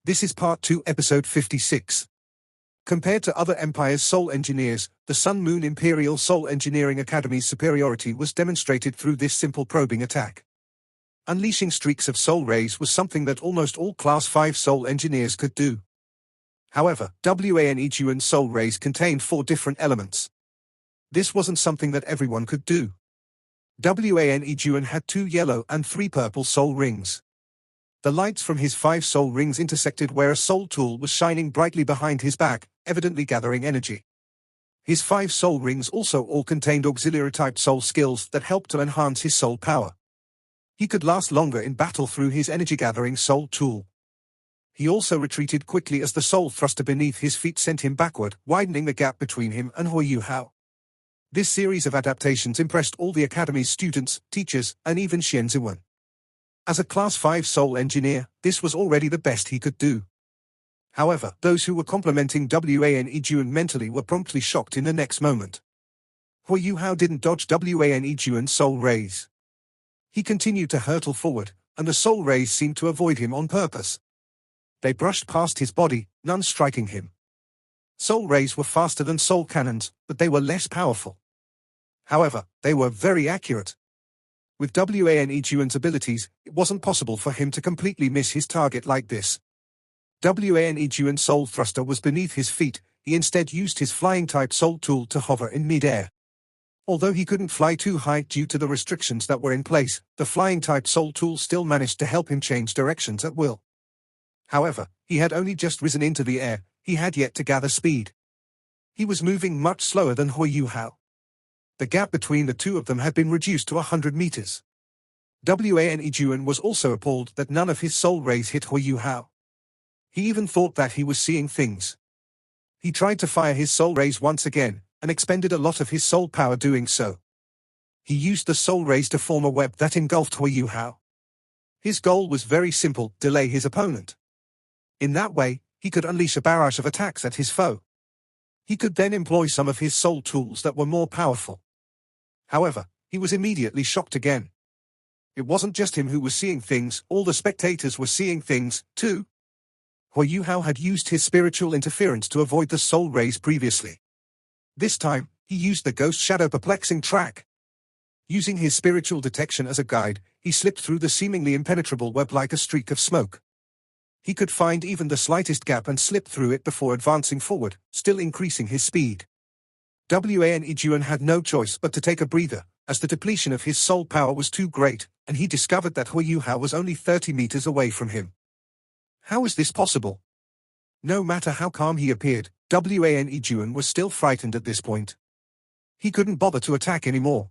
This is Part 2, Episode 56. Compared to other Empire's Soul Engineers, the Sun Moon Imperial Soul Engineering Academy's superiority was demonstrated through this simple probing attack. Unleashing streaks of soul rays was something that almost all Class 5 Soul Engineers could do. However, Evasion's soul rays contained 4 different elements. This wasn't something that everyone could do. Evasion had 2 yellow and 3 purple soul rings. The lights from his 5 soul rings intersected where a soul tool was shining brightly behind his back, evidently gathering energy. His 5 soul rings also all contained auxiliary-type soul skills that helped to enhance his soul power. He could last longer in battle through his energy-gathering soul tool. He also retreated quickly as the soul thruster beneath his feet sent him backward, widening the gap between him and Huoyuhao. This series of adaptations impressed all the Academy's students, teachers, and even Xianziwen. As a Class 5 Soul Engineer, this was already the best he could do. However, those who were complimenting Evasion mentally were promptly shocked in the next moment. Huoyuhao didn't dodge Evasion's soul rays. He continued to hurtle forward, and the soul rays seemed to avoid him on purpose. They brushed past his body, none striking him. Soul rays were faster than soul cannons, but they were less powerful. However, they were very accurate. With Evasion's abilities, it wasn't possible for him to completely miss his target like this. Evasion's soul thruster was beneath his feet, he instead used his flying-type soul tool to hover in mid-air. Although he couldn't fly too high due to the restrictions that were in place, the flying-type soul tool still managed to help him change directions at will. However, he had only just risen into the air, he had yet to gather speed. He was moving much slower than Huoyuhao. The gap between the two of them had been reduced to 100 meters. Evasion was also appalled that none of his soul rays hit Huoyuhao. He even thought that he was seeing things. He tried to fire his soul rays once again, and expended a lot of his soul power doing so. He used the soul rays to form a web that engulfed Huoyuhao. His goal was very simple: delay his opponent. In that way, he could unleash a barrage of attacks at his foe. He could then employ some of his soul tools that were more powerful. However, he was immediately shocked again. It wasn't just him who was seeing things, all the spectators were seeing things, too. Huoyuhao had used his spiritual interference to avoid the soul rays previously. This time, he used the ghost shadow perplexing track. Using his spiritual detection as a guide, he slipped through the seemingly impenetrable web like a streak of smoke. He could find even the slightest gap and slip through it before advancing forward, still increasing his speed. Evasion had no choice but to take a breather, as the depletion of his soul power was too great, and he discovered that Huoyuhao was only 30 meters away from him. How is this possible? No matter how calm he appeared, Evasion was still frightened at this point. He couldn't bother to attack anymore.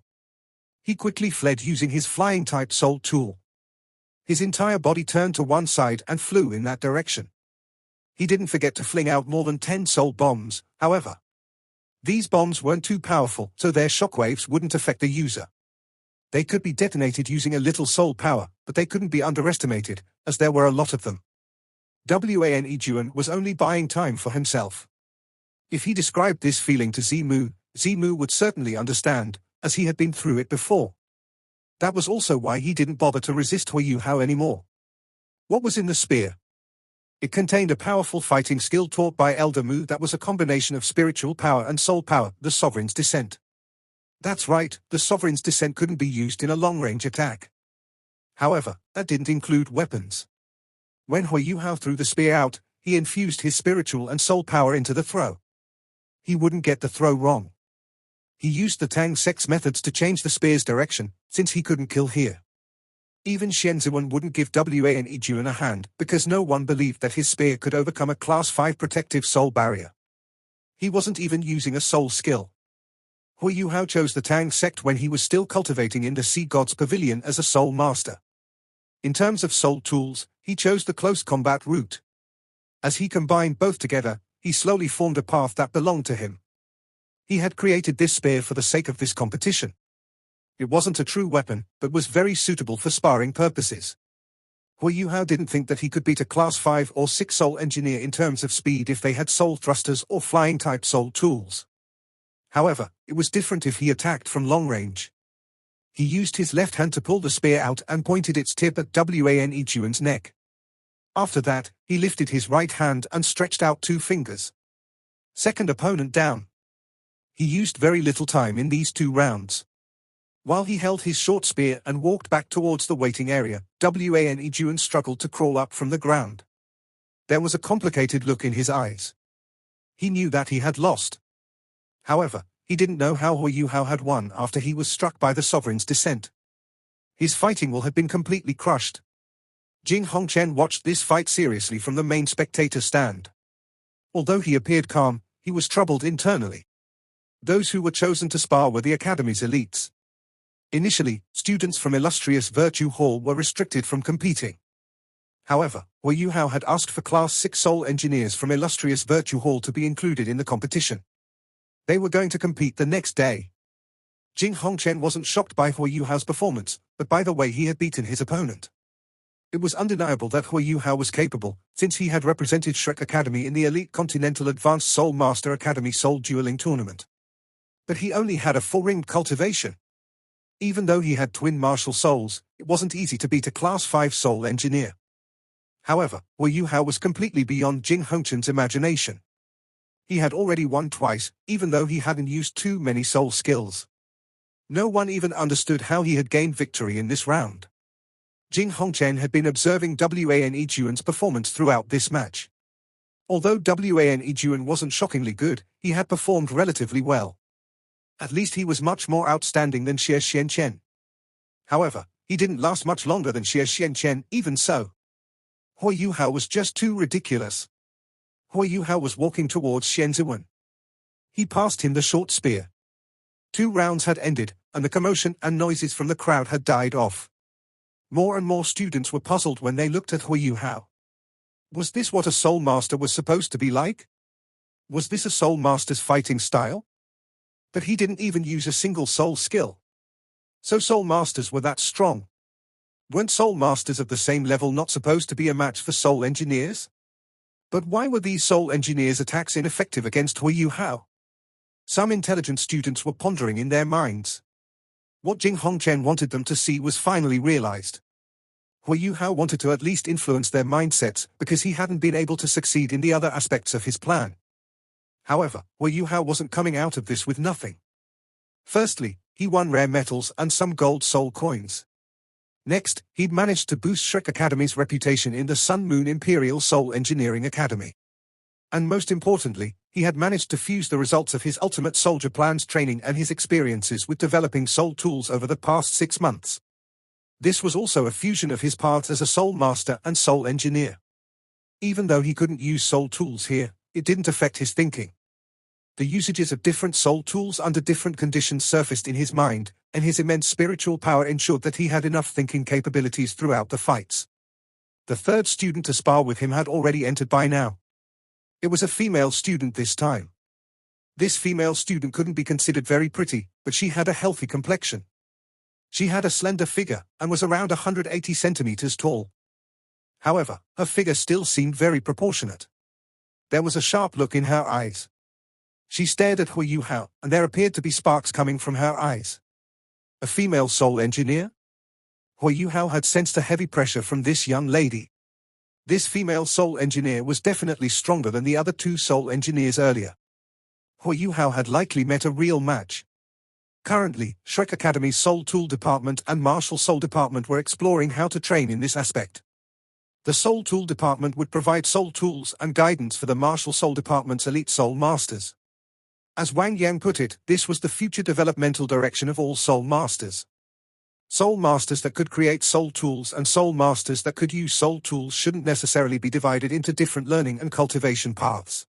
He quickly fled using his flying-type soul tool. His entire body turned to one side and flew in that direction. He didn't forget to fling out more than 10 soul bombs, however. These bombs weren't too powerful, so their shockwaves wouldn't affect the user. They could be detonated using a little soul power, but they couldn't be underestimated, as there were a lot of them. Evasion was only buying time for himself. If he described this feeling to Zimu would certainly understand, as he had been through it before. That was also why he didn't bother to resist Huoyuhao anymore. What was in the spear? It contained a powerful fighting skill taught by Elder Mu that was a combination of spiritual power and soul power, the Sovereign's Descent. That's right, the Sovereign's Descent couldn't be used in a long-range attack. However, that didn't include weapons. When Huoyuhao threw the spear out, he infused his spiritual and soul power into the throw. He wouldn't get the throw wrong. He used the Tang San's methods to change the spear's direction, since he couldn't kill here. Even Xianziwen wouldn't give Evasion a hand, because no one believed that his spear could overcome a Class 5 protective soul barrier. He wasn't even using a soul skill. Huoyuhao chose the Tang sect when he was still cultivating in the Sea God's Pavilion as a soul master. In terms of soul tools, he chose the close combat route. As he combined both together, he slowly formed a path that belonged to him. He had created this spear for the sake of this competition. It wasn't a true weapon, but was very suitable for sparring purposes. Huoyuhao didn't think that he could beat a Class 5 or 6 soul engineer in terms of speed if they had soul thrusters or flying-type soul tools. However, it was different if he attacked from long range. He used his left hand to pull the spear out and pointed its tip at Evasion's neck. After that, he lifted his right hand and stretched out 2 fingers. Second opponent down. He used very little time in these 2 rounds. While he held his short spear and walked back towards the waiting area, Wane Juan struggled to crawl up from the ground. There was a complicated look in his eyes. He knew that he had lost. However, he didn't know how Hui Yuhao had won after he was struck by the sovereign's descent. His fighting will had been completely crushed. Jing Hongchen watched this fight seriously from the main spectator stand. Although he appeared calm, he was troubled internally. Those who were chosen to spar were the Academy's elites. Initially, students from illustrious Virtue Hall were restricted from competing. However, Hui Yuhao had asked for Class 6 Soul Engineers from illustrious Virtue Hall to be included in the competition. They were going to compete the next day. Jing Hongchen wasn't shocked by Hui Yuhao's performance, but by the way he had beaten his opponent. It was undeniable that Hui Yuhao was capable, since he had represented Shrek Academy in the Elite Continental Advanced Soul Master Academy Soul Dueling Tournament. But he only had a 4-ringed cultivation. Even though he had twin martial souls, it wasn't easy to beat a Class 5 Soul Engineer. However, Hui Yuhao was completely beyond Jing Hongchen's imagination. He had already won twice, even though he hadn't used too many soul skills. No one even understood how he had gained victory in this round. Jing Hongchen had been observing Wane Juan's performance throughout this match. Although Wane Juan wasn't shockingly good, he had performed relatively well. At least he was much more outstanding than Xie Xianchen. However, he didn't last much longer than Xie Xianchen. Even so, Hui Yuhao was just too ridiculous. Hui Yuhao was walking towards Xian Ziwen. He passed him the short spear. 2 rounds had ended, and the commotion and noises from the crowd had died off. More and more students were puzzled when they looked at Hui Yuhao. Was this what a Soul Master was supposed to be like? Was this a Soul Master's fighting style? But he didn't even use a single soul skill. So Soul Masters were that strong. Weren't Soul Masters of the same level not supposed to be a match for Soul Engineers? But why were these Soul Engineers' attacks ineffective against Hui Yuhao? Some intelligent students were pondering in their minds. What Jing Hongchen wanted them to see was finally realized. Hui Yuhao wanted to at least influence their mindsets because he hadn't been able to succeed in the other aspects of his plan. However, Hui Yuhao wasn't coming out of this with nothing. Firstly, he won rare metals and some gold soul coins. Next, he'd managed to boost Shrek Academy's reputation in the Sun Moon Imperial Soul Engineering Academy. And most importantly, he had managed to fuse the results of his Ultimate Soldier Plan's training and his experiences with developing soul tools over the past 6 months. This was also a fusion of his paths as a Soul Master and Soul Engineer. Even though he couldn't use soul tools here, it didn't affect his thinking. The usages of different soul tools under different conditions surfaced in his mind, and his immense spiritual power ensured that he had enough thinking capabilities throughout the fights. The 3rd student to spar with him had already entered by now. It was a female student this time. This female student couldn't be considered very pretty, but she had a healthy complexion. She had a slender figure, and was around 180 centimeters tall. However, her figure still seemed very proportionate. There was a sharp look in her eyes. She stared at Hui Yuhao, and there appeared to be sparks coming from her eyes. A female soul engineer? Hui Yuhao had sensed a heavy pressure from this young lady. This female soul engineer was definitely stronger than the other 2 soul engineers earlier. Hui Yuhao had likely met a real match. Currently, Shrek Academy's Soul Tool Department and Martial Soul Department were exploring how to train in this aspect. The Soul Tool Department would provide soul tools and guidance for the Martial Soul Department's elite soul masters. As Wang Yang put it, this was the future developmental direction of all soul masters. Soul masters that could create soul tools and soul masters that could use soul tools shouldn't necessarily be divided into different learning and cultivation paths.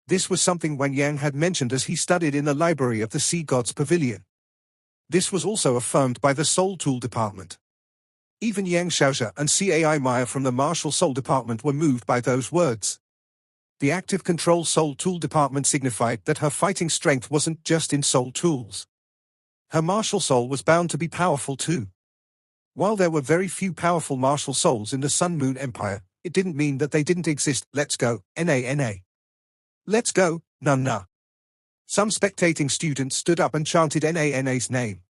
This was something Wang Yang had mentioned as he studied in the library of the Sea Gods Pavilion. This was also affirmed by the Soul Tool Department. Even Yang Xiaozhe and Cai Maya from the Martial Soul Department were moved by those words. The Active Control Soul Tool Department signified that her fighting strength wasn't just in soul tools. Her martial soul was bound to be powerful too. While there were very few powerful martial souls in the Sun Moon Empire, it didn't mean that they didn't exist. Let's go, Nana. Let's go, Nana. Some spectating students stood up and chanted Nana's name.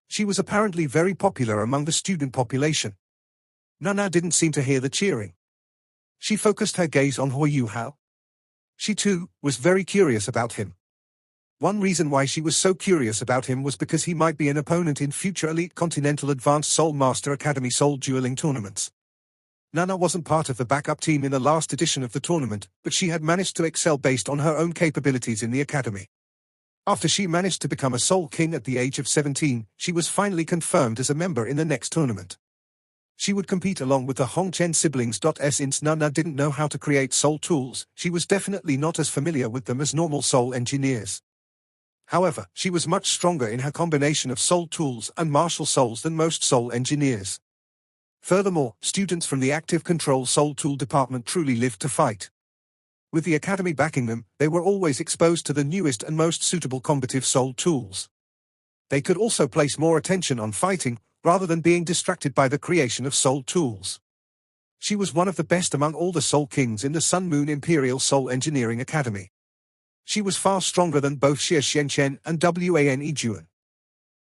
She was apparently very popular among the student population. Nana didn't seem to hear the cheering. She focused her gaze on Hua Yuhao. She too was very curious about him. One reason why she was so curious about him was because he might be an opponent in future Elite Continental Advanced Soul Master Academy Soul Dueling tournaments. Nana wasn't part of the backup team in the last edition of the tournament, but she had managed to excel based on her own capabilities in the academy. After she managed to become a Soul King at the age of 17, she was finally confirmed as a member in the next tournament. She would compete along with the Hongchen siblings. Since Nana didn't know how to create soul tools, she was definitely not as familiar with them as normal soul engineers. However, she was much stronger in her combination of soul tools and martial souls than most soul engineers. Furthermore, students from the Active Control Soul Tool department truly lived to fight. With the academy backing them, they were always exposed to the newest and most suitable combative soul tools. They could also place more attention on fighting, rather than being distracted by the creation of soul tools. She was one of the best among all the Soul Kings in the Sun Moon Imperial Soul Engineering Academy. She was far stronger than both Xie Xianchen and Wan Juan.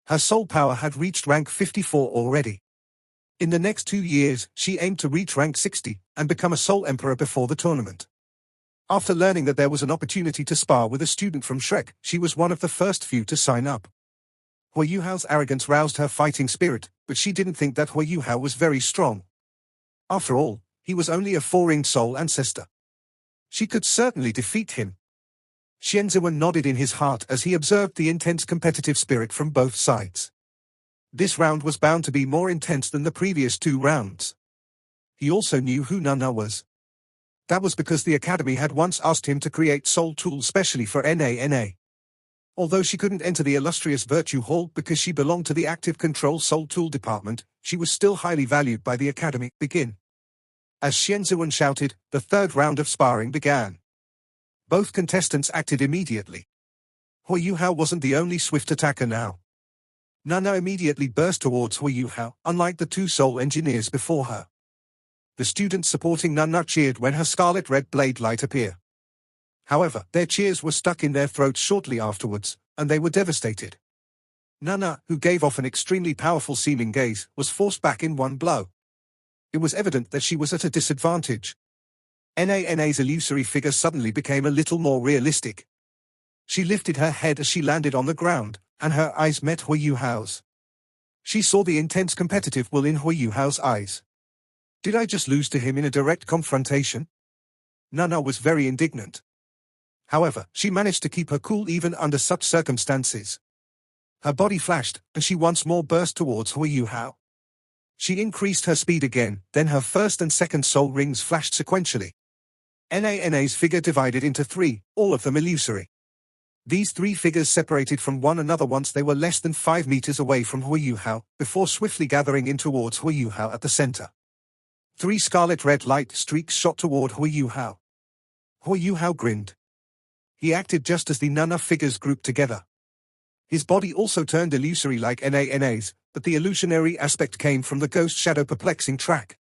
Her soul power had reached rank 54 already. In the next 2 years, she aimed to reach rank 60, and become a Soul Emperor before the tournament. After learning that there was an opportunity to spar with a student from Shrek, she was one of the first few to sign up. Hua Yuhao's arrogance roused her fighting spirit, but she didn't think that Hua Yuhao was very strong. After all, he was only a 4-ringed soul ancestor. She could certainly defeat him. Xianzuan nodded in his heart as he observed the intense competitive spirit from both sides. This round was bound to be more intense than the previous 2 rounds. He also knew who Nana was. That was because the academy had once asked him to create soul tools specially for Nana. Although she couldn't enter the illustrious Virtue Hall because she belonged to the Active Control Soul Tool department, she was still highly valued by the academy. Begin. As Xianzuan shouted, the 3rd round of sparring began. Both contestants acted immediately. Hua Yuhao wasn't the only swift attacker now. Nana immediately burst towards Hua Yuhao, unlike the 2 soul engineers before her. The students supporting Nana cheered when her scarlet red blade light appeared. However, their cheers were stuck in their throats shortly afterwards, and they were devastated. Nana, who gave off an extremely powerful seeming gaze, was forced back in one blow. It was evident that she was at a disadvantage. Nana's illusory figure suddenly became a little more realistic. She lifted her head as she landed on the ground, and her eyes met Hua Yuhao's. She saw the intense competitive will in Hua Yuhao's eyes. Did I just lose to him in a direct confrontation? Nana was very indignant. However, she managed to keep her cool even under such circumstances. Her body flashed, and she once more burst towards Hua Yuhao. She increased her speed again, then her 1st and 2nd soul rings flashed sequentially. Nana's figure divided into 3, all of them illusory. These 3 figures separated from one another once they were less than 5 meters away from Hua Yuhao, before swiftly gathering in towards Hua Yuhao at the center. 3 scarlet red light streaks shot toward Hua Yuhao. Hua Yuhao grinned. He acted just as the Nana figures grouped together. His body also turned illusory like Nana's, but the illusionary aspect came from the ghost shadow perplexing track.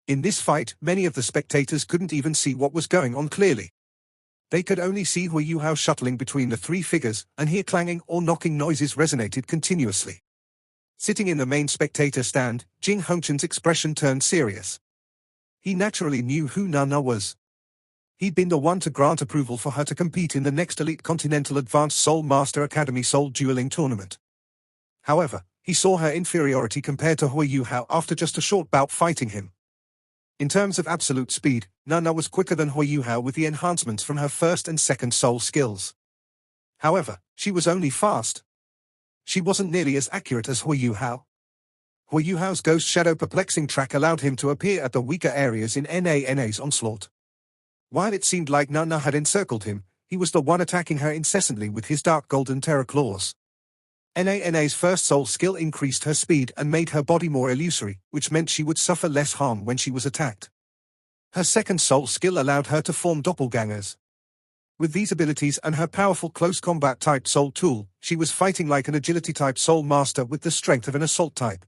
In this fight, many of the spectators couldn't even see what was going on clearly. They could only see Hua Yuhao shuttling between the 3 figures, and hear clanging or knocking noises resonated continuously. Sitting in the main spectator stand, Jing Hongchen's expression turned serious. He naturally knew who Nana was. He'd been the one to grant approval for her to compete in the next Elite Continental Advanced Soul Master Academy Soul Dueling tournament. However, he saw her inferiority compared to Hua Yuhao after just a short bout fighting him. In terms of absolute speed, Nana was quicker than Hua Yuhao with the enhancements from her 1st and 2nd soul skills. However, she was only fast. She wasn't nearly as accurate as Hua Yuhao. Hua Yuhao's ghost shadow perplexing track allowed him to appear at the weaker areas in Nana's onslaught. While it seemed like Nana had encircled him, he was the one attacking her incessantly with his dark golden terror claws. Nana's 1st soul skill increased her speed and made her body more illusory, which meant she would suffer less harm when she was attacked. Her 2nd soul skill allowed her to form doppelgangers. With these abilities and her powerful close combat type soul tool, she was fighting like an agility type soul master with the strength of an assault type.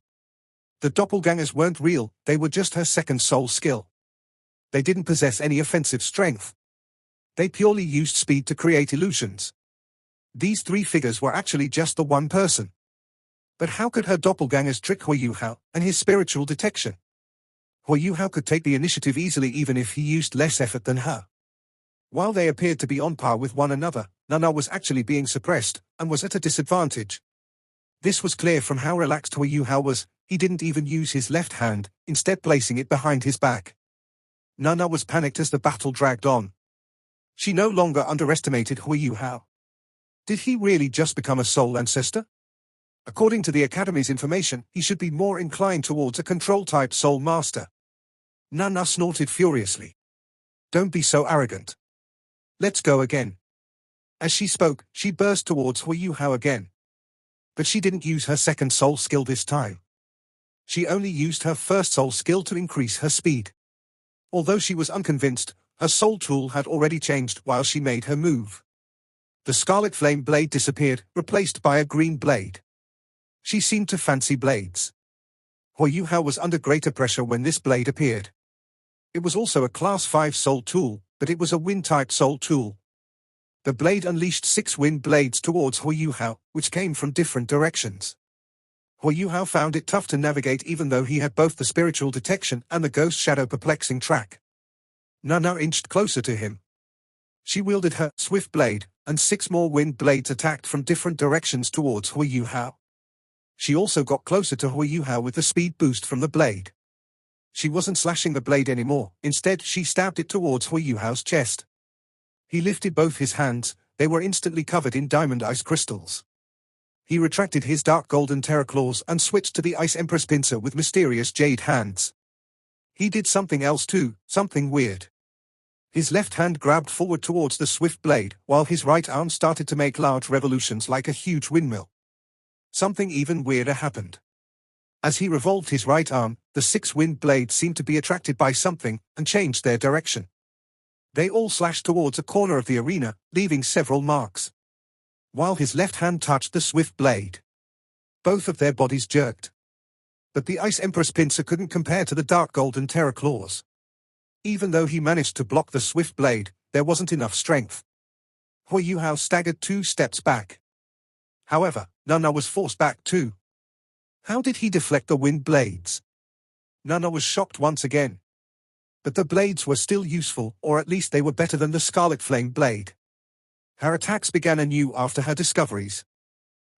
The doppelgangers weren't real, they were just her 2nd soul skill. They didn't possess any offensive strength. They purely used speed to create illusions. These 3 figures were actually just the one person. But how could her doppelgangers trick Hua Yuhao and his spiritual detection? Hu Yuhao could take the initiative easily even if he used less effort than her. While they appeared to be on par with one another, Nana was actually being suppressed, and was at a disadvantage. This was clear from how relaxed Hu Yuhao was. He didn't even use his left hand, instead placing it behind his back. Nana was panicked as the battle dragged on. She no longer underestimated Hu Yuhao. Did he really just become a soul ancestor? According to the Academy's information, he should be more inclined towards a control-type soul master. Nana snorted furiously. Don't be so arrogant. Let's go again. As she spoke, she burst towards Hu Yuhao again. But she didn't use her second soul skill this time. She only used her first soul skill to increase her speed. Although she was unconvinced, her soul tool had already changed while she made her move. The scarlet flame blade disappeared, replaced by a green blade. She seemed to fancy blades. Hu Yuhao was under greater pressure when this blade appeared. It was also a Class 5 soul tool, but it was a wind-type soul tool. The blade unleashed 6 wind blades towards Hu Yuhao, which came from different directions. Hu Yuhao found it tough to navigate even though he had both the spiritual detection and the ghost shadow perplexing track. Nana inched closer to him. She wielded her swift blade, and 6 more wind blades attacked from different directions towards Hu Yuhao. She also got closer to Hu Yuhao with the speed boost from the blade. She wasn't slashing the blade anymore, instead she stabbed it towards Hu Yuhao's chest. He lifted both his hands, they were instantly covered in diamond ice crystals. He retracted his dark golden terror claws and switched to the Ice Empress pincer with mysterious jade hands. He did something else too, something weird. His left hand grabbed forward towards the swift blade, while his right arm started to make large revolutions like a huge windmill. Something even weirder happened. As he revolved his right arm, the 6 wind blades seemed to be attracted by something, and changed their direction. They all slashed towards a corner of the arena, leaving several marks. While his left hand touched the swift blade, both of their bodies jerked. But the Ice Empress pincer couldn't compare to the dark golden terror claws. Even though he managed to block the swift blade, there wasn't enough strength. Hu Yuhao staggered 2 steps back. However, Nana was forced back too. How did he deflect the wind blades? Nana was shocked once again. But the blades were still useful, or at least they were better than the scarlet flame blade. Her attacks began anew after her discoveries.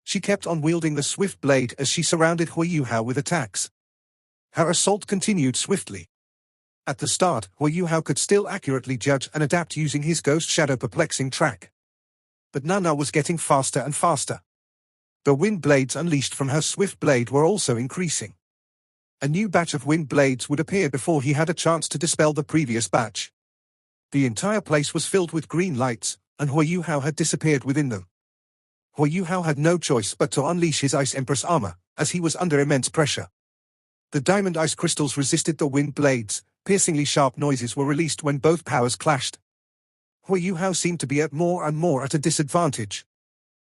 She kept on wielding the swift blade as she surrounded Hu Yuhao with attacks. Her assault continued swiftly. At the start, Hu Yuhao could still accurately judge and adapt using his ghost shadow perplexing track. But Nana was getting faster and faster. The wind blades unleashed from her swift blade were also increasing. A new batch of wind blades would appear before he had a chance to dispel the previous batch. The entire place was filled with green lights, and Hu Yuhao had disappeared within them. Hu Yuhao had no choice but to unleash his Ice Empress armor, as he was under immense pressure. The diamond ice crystals resisted the wind blades, piercingly sharp noises were released when both powers clashed. Hu Yuhao seemed to be more and more at a disadvantage.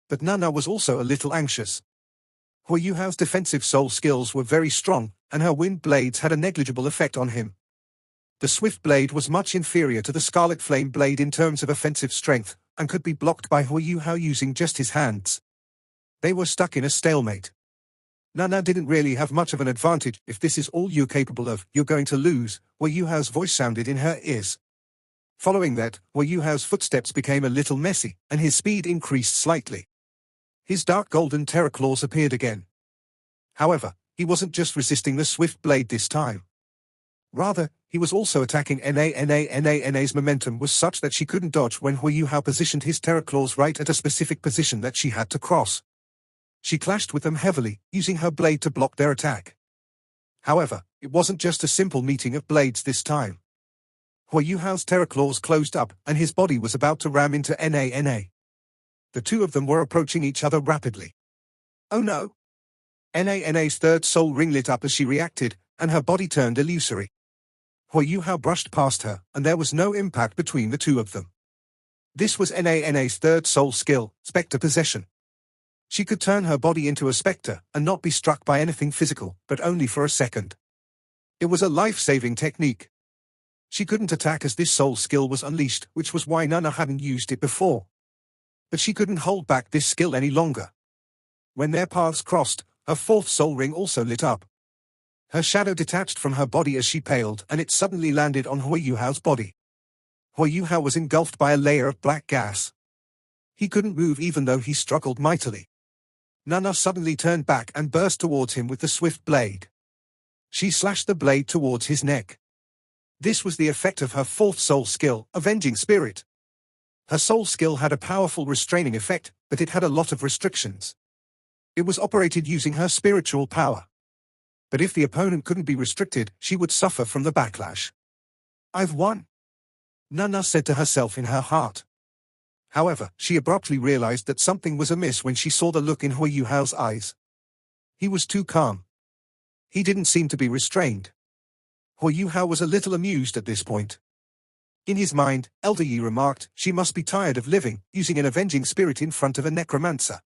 But Nana was also a little anxious. Hu Yuhao's defensive soul skills were very strong, and her wind blades had a negligible effect on him. The swift blade was much inferior to the scarlet flame blade in terms of offensive strength, and could be blocked by Hu Yuhao using just his hands. They were stuck in a stalemate. Nana didn't really have much of an advantage. If this is all you're capable of, you're going to lose, Hu Yuhao's voice sounded in her ears. Following that, Hu Yuhao's footsteps became a little messy, and his speed increased slightly. His dark golden terror claws appeared again. However, he wasn't just resisting the swift blade this time. Rather, he was also attacking Na's momentum was such that she couldn't dodge when Hu Yuhao positioned his terror claws right at a specific position that she had to cross. She clashed with them heavily, using her blade to block their attack. However, it wasn't just a simple meeting of blades this time. Hu Yuhao's terror claws closed up, and his body was about to ram into Na. The two of them were approaching each other rapidly. Oh no! Na's third soul ring lit up as she reacted, and her body turned illusory. Hu Yuhao brushed past her, and there was no impact between the two of them. This was Na's third soul skill, Spectre Possession. She could turn her body into a spectre, and not be struck by anything physical, but only for a second. It was a life-saving technique. She couldn't attack as this soul skill was unleashed, which was why Nana hadn't used it before. But she couldn't hold back this skill any longer. When their paths crossed, her fourth soul ring also lit up. Her shadow detached from her body as she paled, and it suddenly landed on Hui Yuhao's body. Hui Yuhao was engulfed by a layer of black gas. He couldn't move even though he struggled mightily. Nana suddenly turned back and burst towards him with the swift blade. She slashed the blade towards his neck. This was the effect of her fourth soul skill, Avenging Spirit. Her soul skill had a powerful restraining effect, but it had a lot of restrictions. It was operated using her spiritual power. But if the opponent couldn't be restricted, she would suffer from the backlash. "I've won," Nana said to herself in her heart. However, she abruptly realized that something was amiss when she saw the look in Hui Yuhao's eyes. He was too calm. He didn't seem to be restrained. Hui Yuhao was a little amused at this point. In his mind, Elder Yi remarked, she must be tired of living, using an avenging spirit in front of a necromancer.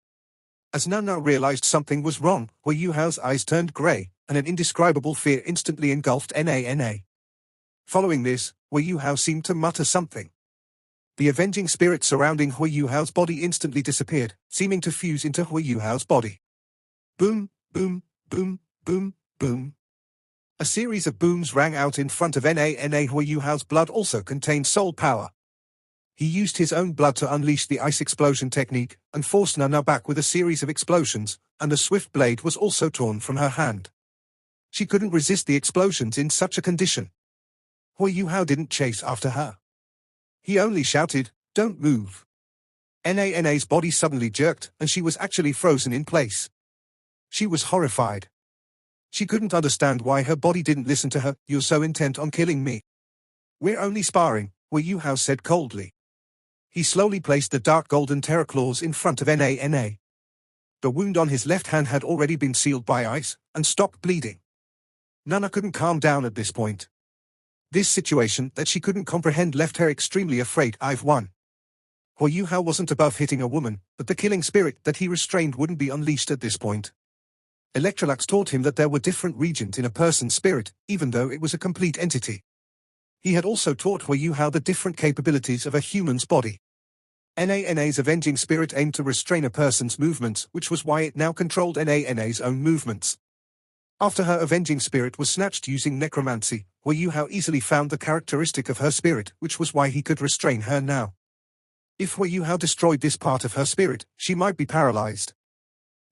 As Nana realized something was wrong, Hui Yuhao's eyes turned grey, and an indescribable fear instantly engulfed Nana. Following this, Hui Yuhao seemed to mutter something. The avenging spirit surrounding Hui Yuhao's body instantly disappeared, seeming to fuse into Hui Yuhao's body. Boom, boom, boom, boom, boom. A series of booms rang out in front of Nana. Hui Yuhao's blood also contained soul power. He used his own blood to unleash the ice explosion technique, and forced Nana back with a series of explosions, and the swift blade was also torn from her hand. She couldn't resist the explosions in such a condition. Hui Yuhao didn't chase after her. He only shouted, "Don't move." Nana's body suddenly jerked, and she was actually frozen in place. She was horrified. She couldn't understand why her body didn't listen to her. "You're so intent on killing me." "We're only sparring," Hui Yuhao said coldly. He slowly placed the dark golden terror claws in front of Nana. The wound on his left hand had already been sealed by ice, and stopped bleeding. Nana couldn't calm down at this point. This situation that she couldn't comprehend left her extremely afraid. "I've won." Hui Yuhao wasn't above hitting a woman, but the killing spirit that he restrained wouldn't be unleashed at this point. Electrolux taught him that there were different regions in a person's spirit, even though it was a complete entity. He had also taught Hui Yuhao the different capabilities of a human's body. Nana's avenging spirit aimed to restrain a person's movements, which was why it now controlled Nana's own movements. After her avenging spirit was snatched using necromancy, Hui Yuhao easily found the characteristic of her spirit, which was why he could restrain her now. If Hui Yuhao destroyed this part of her spirit, she might be paralyzed.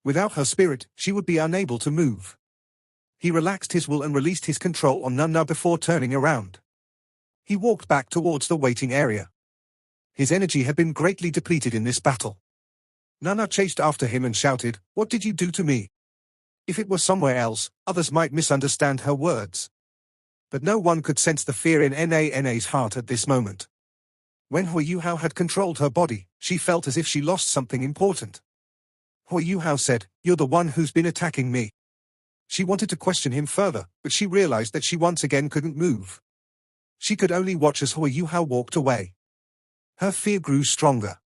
Without her spirit, she would be unable to move. He relaxed his will and released his control on Nana before turning around. He walked back towards the waiting area. His energy had been greatly depleted in this battle. Nana chased after him and shouted, "What did you do to me?" If it was somewhere else, others might misunderstand her words. But no one could sense the fear in Nana's heart at this moment. When Hui Yuhao had controlled her body, she felt as if she lost something important. Hui Yuhao said, "You're the one who's been attacking me." She wanted to question him further, but she realized that she once again couldn't move. She could only watch as Hui Yuhao walked away. Her fear grew stronger.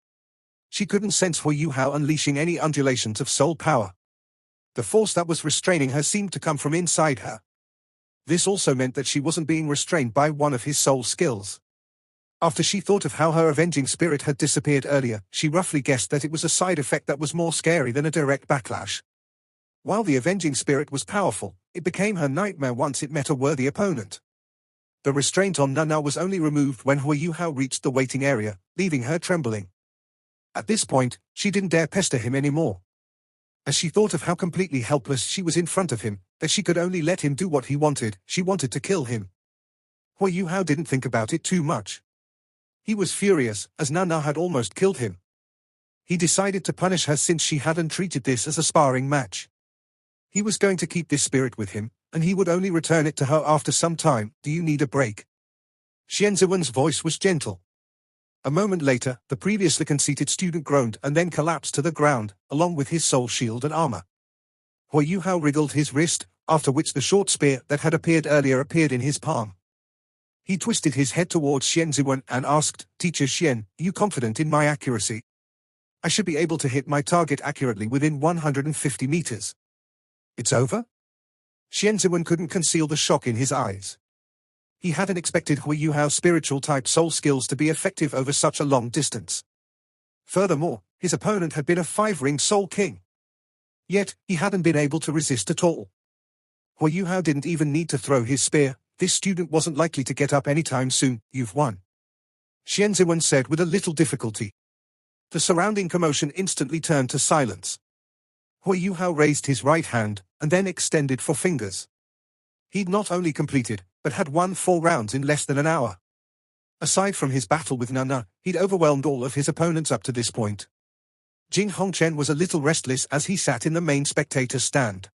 She couldn't sense Hui Yuhao unleashing any undulations of soul power. The force that was restraining her seemed to come from inside her. This also meant that she wasn't being restrained by one of his soul skills. After she thought of how her avenging spirit had disappeared earlier, she roughly guessed that it was a side effect that was more scary than a direct backlash. While the avenging spirit was powerful, it became her nightmare once it met a worthy opponent. The restraint on Nana was only removed when Hui Yuhao reached the waiting area, leaving her trembling. At this point, she didn't dare pester him anymore. As she thought of how completely helpless she was in front of him, that she could only let him do what he wanted, she wanted to kill him. Hui Yuhao didn't think about it too much. He was furious, as Nana had almost killed him. He decided to punish her since she hadn't treated this as a sparring match. He was going to keep this spirit with him, and he would only return it to her after some time. "Do you need a break?" Xianziwen's voice was gentle. A moment later, the previously conceited student groaned and then collapsed to the ground, along with his soul shield and armor. Hui Yuhao wriggled his wrist, after which the short spear that had appeared earlier appeared in his palm. He twisted his head towards Xianziwen and asked, "Teacher Xian, are you confident in my accuracy? I should be able to hit my target accurately within 150 meters. It's over?" Xianziwen couldn't conceal the shock in his eyes. He hadn't expected Hui Yuhao's spiritual-type soul skills to be effective over such a long distance. Furthermore, his opponent had been a 5-ring soul king. Yet, he hadn't been able to resist at all. Hu Yuhao didn't even need to throw his spear. This student wasn't likely to get up anytime soon. You've won, Xian Ziwen said with a little difficulty. The surrounding commotion instantly turned to silence. Hu Yuhao raised his right hand, and then extended 4 fingers. He'd not only completed, but had won 4 rounds in less than an hour. Aside from his battle with Nana, he'd overwhelmed all of his opponents up to this point. Jing Hongchen was a little restless as he sat in the main spectator stand.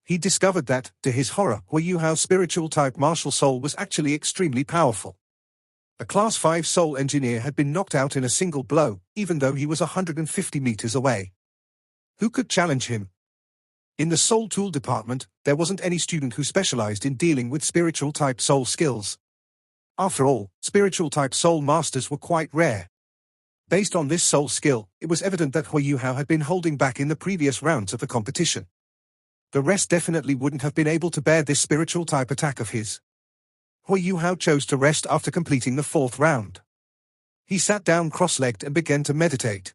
He discovered that, to his horror, Hu Yuhao's spiritual-type martial soul was actually extremely powerful. A Class 5 soul engineer had been knocked out in a single blow, even though he was 150 meters away. Who could challenge him? In the soul tool department, there wasn't any student who specialized in dealing with spiritual-type soul skills. After all, spiritual-type soul masters were quite rare. Based on this soul skill, it was evident that Hu Yuhao had been holding back in the previous rounds of the competition. The rest definitely wouldn't have been able to bear this spiritual-type attack of his. Hu Yuhao chose to rest after completing the 4th round. He sat down cross-legged and began to meditate.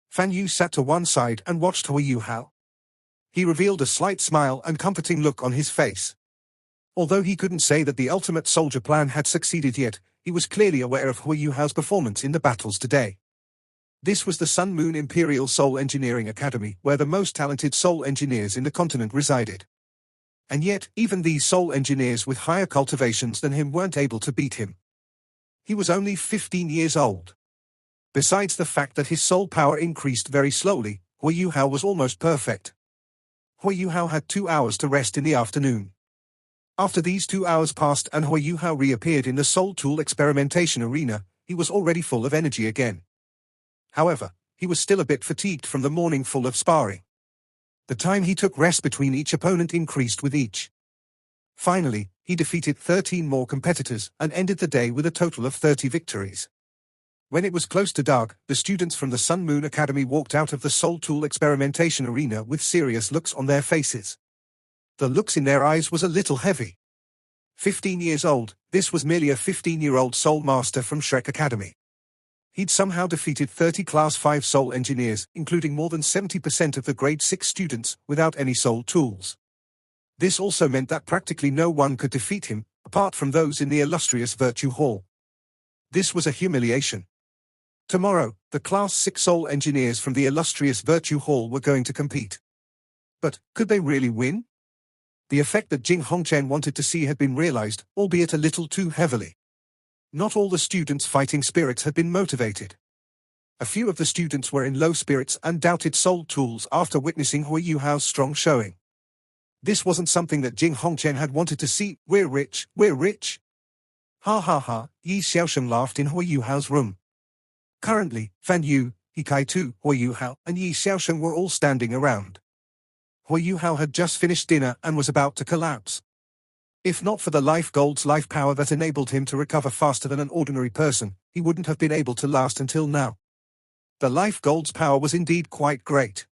Fan Yu sat to one side and watched Hu Yuhao. He revealed a slight smile and comforting look on his face. Although he couldn't say that the ultimate soldier plan had succeeded yet, he was clearly aware of Hu Yuhao's performance in the battles today. This was the Sun Moon Imperial Soul Engineering Academy, where the most talented soul engineers in the continent resided. And yet, even these soul engineers with higher cultivations than him weren't able to beat him. He was only 15 years old. Besides the fact that his soul power increased very slowly, Hu Yuhao was almost perfect. Hu Yuhao had 2 hours to rest in the afternoon. After these 2 hours passed and Hu Yuhao reappeared in the soul tool experimentation arena, he was already full of energy again. However, he was still a bit fatigued from the morning full of sparring. The time he took rest between each opponent increased with each. Finally, he defeated 13 more competitors and ended the day with a total of 30 victories. When it was close to dark, the students from the Sun Moon Academy walked out of the Soul Tool experimentation arena with serious looks on their faces. The looks in their eyes was a little heavy. 15 years old, this was merely a 15-year-old soul master from Shrek Academy. He'd somehow defeated 30 Class 5 soul engineers, including more than 70% of the Grade 6 students, without any soul tools. This also meant that practically no one could defeat him, apart from those in the illustrious Virtue Hall. This was a humiliation. Tomorrow, the Class 6 soul engineers from the illustrious Virtue Hall were going to compete. But, could they really win? The effect that Jing Hongchen wanted to see had been realized, albeit a little too heavily. Not all the students' fighting spirits had been motivated. A few of the students were in low spirits and doubted soul tools after witnessing Hu Yuhao's strong showing. This wasn't something that Jing Hongchen had wanted to see. We're rich, we're rich. Ha ha ha, Yi Xiaosheng laughed in Hu Yuhao's room. Currently, Fan Yu, He Kai-tu, Hu Yuhao, and Yi Xiaosheng were all standing around. Hu Yuhao had just finished dinner and was about to collapse. If not for the life gold's life power that enabled him to recover faster than an ordinary person, he wouldn't have been able to last until now. The life gold's power was indeed quite great.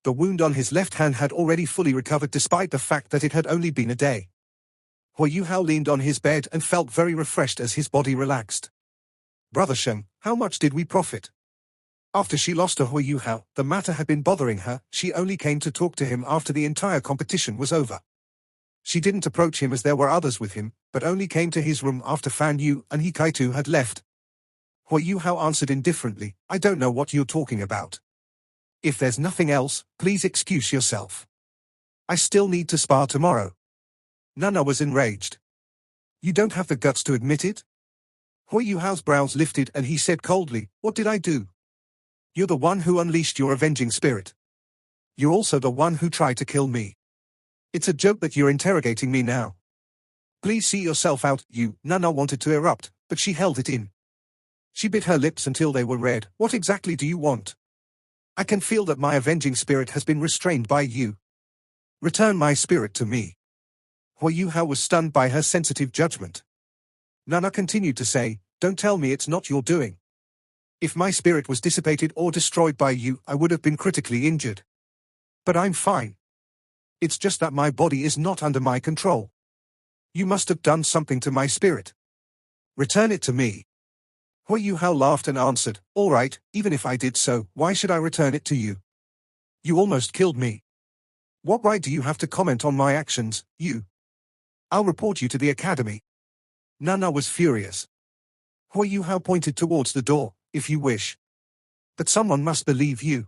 The wound on his left hand had already fully recovered despite the fact that it had only been a day. Hu Yuhao leaned on his bed and felt very refreshed as his body relaxed. Brother Sheng, how much did we profit? After she lost to Hu Yuhao, the matter had been bothering her. She only came to talk to him after the entire competition was over. She didn't approach him as there were others with him, but only came to his room after Fan Yu and He Kai-tu had left. Hu Yuhao answered indifferently, I don't know what you're talking about. If there's nothing else, please excuse yourself. I still need to spar tomorrow. Nana was enraged. You don't have the guts to admit it? Hu Yuhao's brows lifted and he said coldly, what did I do? You're the one who unleashed your avenging spirit. You're also the one who tried to kill me. It's a joke that you're interrogating me now. Please see yourself out, you. Nana wanted to erupt, but she held it in. She bit her lips until they were red. What exactly do you want? I can feel that my avenging spirit has been restrained by you. Return my spirit to me. Hu Yuhao was stunned by her sensitive judgment. Nana continued to say, don't tell me it's not your doing. If my spirit was dissipated or destroyed by you, I would have been critically injured. But I'm fine. It's just that my body is not under my control. You must have done something to my spirit. Return it to me. Hu Yuhao laughed and answered, all right, even if I did so, why should I return it to you? You almost killed me. What right do you have to comment on my actions, you? I'll report you to the academy. Nana was furious. Hua Yuhao pointed towards the door, if you wish. But someone must believe you.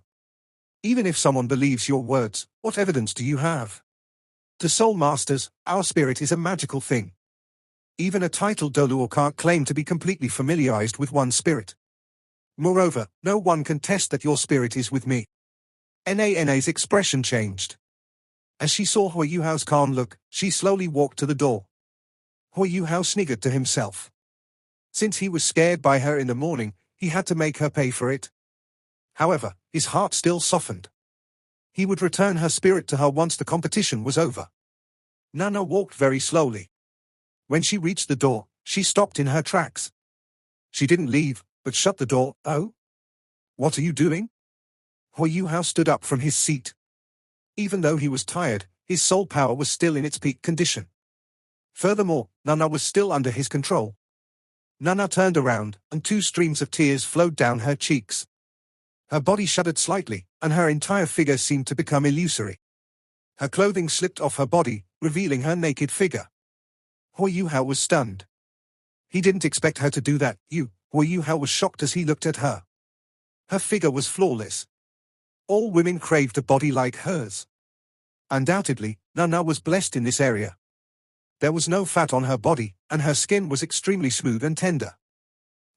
Even if someone believes your words, what evidence do you have? To Soul Masters, our spirit is a magical thing. Even a titled Doluo can't claim to be completely familiarized with one's spirit. Moreover, no one can test that your spirit is with me. Nana's expression changed. As she saw Hua Yuhao's calm look, she slowly walked to the door. Hua Yuhao sniggered to himself. Since he was scared by her in the morning, he had to make her pay for it. However, his heart still softened. He would return her spirit to her once the competition was over. Nana walked very slowly. When she reached the door, she stopped in her tracks. She didn't leave, but shut the door. Oh? What are you doing? Hua Yuhao stood up from his seat. Even though he was tired, his soul power was still in its peak condition. Furthermore, Nana was still under his control. Nana turned around, and 2 streams of tears flowed down her cheeks. Her body shuddered slightly, and her entire figure seemed to become illusory. Her clothing slipped off her body, revealing her naked figure. Hua Yuhao was stunned. He didn't expect her to do that. Hua Yuhao was shocked as he looked at her. Her figure was flawless. All women craved a body like hers. Undoubtedly, Nana was blessed in this area. There was no fat on her body, and her skin was extremely smooth and tender.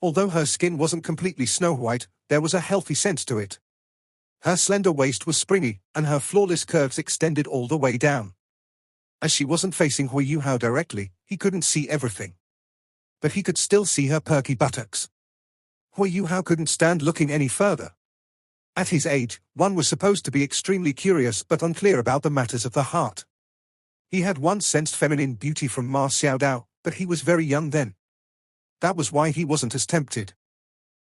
Although her skin wasn't completely snow-white, there was a healthy sense to it. Her slender waist was springy, and her flawless curves extended all the way down. As she wasn't facing Hua Yuhao directly, he couldn't see everything. But he could still see her perky buttocks. Hua Yuhao couldn't stand looking any further. At his age, one was supposed to be extremely curious but unclear about the matters of the heart. He had once sensed feminine beauty from Ma Xiaodao, but he was very young then. That was why he wasn't as tempted.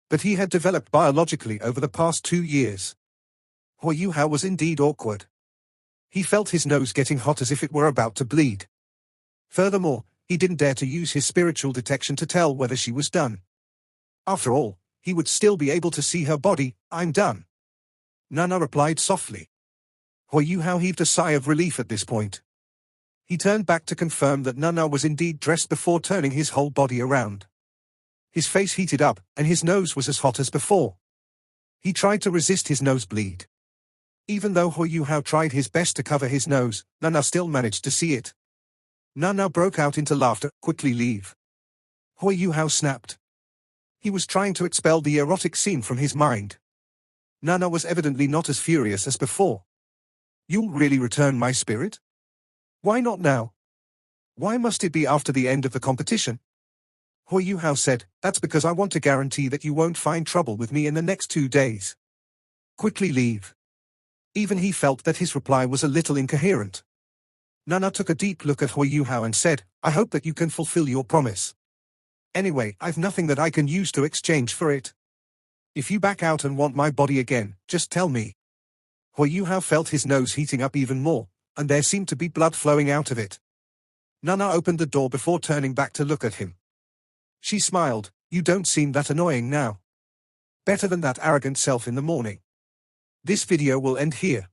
But he had developed biologically over the past 2 years. Hua Yuhao was indeed awkward. He felt his nose getting hot as if it were about to bleed. Furthermore, he didn't dare to use his spiritual detection to tell whether she was done. After all, he would still be able to see her body. I'm done. Nana replied softly. Hua Yuhao heaved a sigh of relief at this point. He turned back to confirm that Nana was indeed dressed before turning his whole body around. His face heated up, and his nose was as hot as before. He tried to resist his nosebleed. Even though Hua Yuhao tried his best to cover his nose, Nana still managed to see it. Nana broke out into laughter. Quickly leave. Hua Yuhao snapped. He was trying to expel the erotic scene from his mind. Nana was evidently not as furious as before. You'll really return my spirit? Why not now? Why must it be after the end of the competition? Hua Yuhao said, that's because I want to guarantee that you won't find trouble with me in the next 2 days. Quickly leave. Even he felt that his reply was a little incoherent. Nana took a deep look at Hua Yuhao and said, I hope that you can fulfill your promise. Anyway, I've nothing that I can use to exchange for it. If you back out and want my body again, just tell me. Hua Yuhao felt his nose heating up even more, and there seemed to be blood flowing out of it. Nana opened the door before turning back to look at him. She smiled, you don't seem that annoying now. Better than that arrogant self in the morning. This video will end here.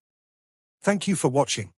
Thank you for watching.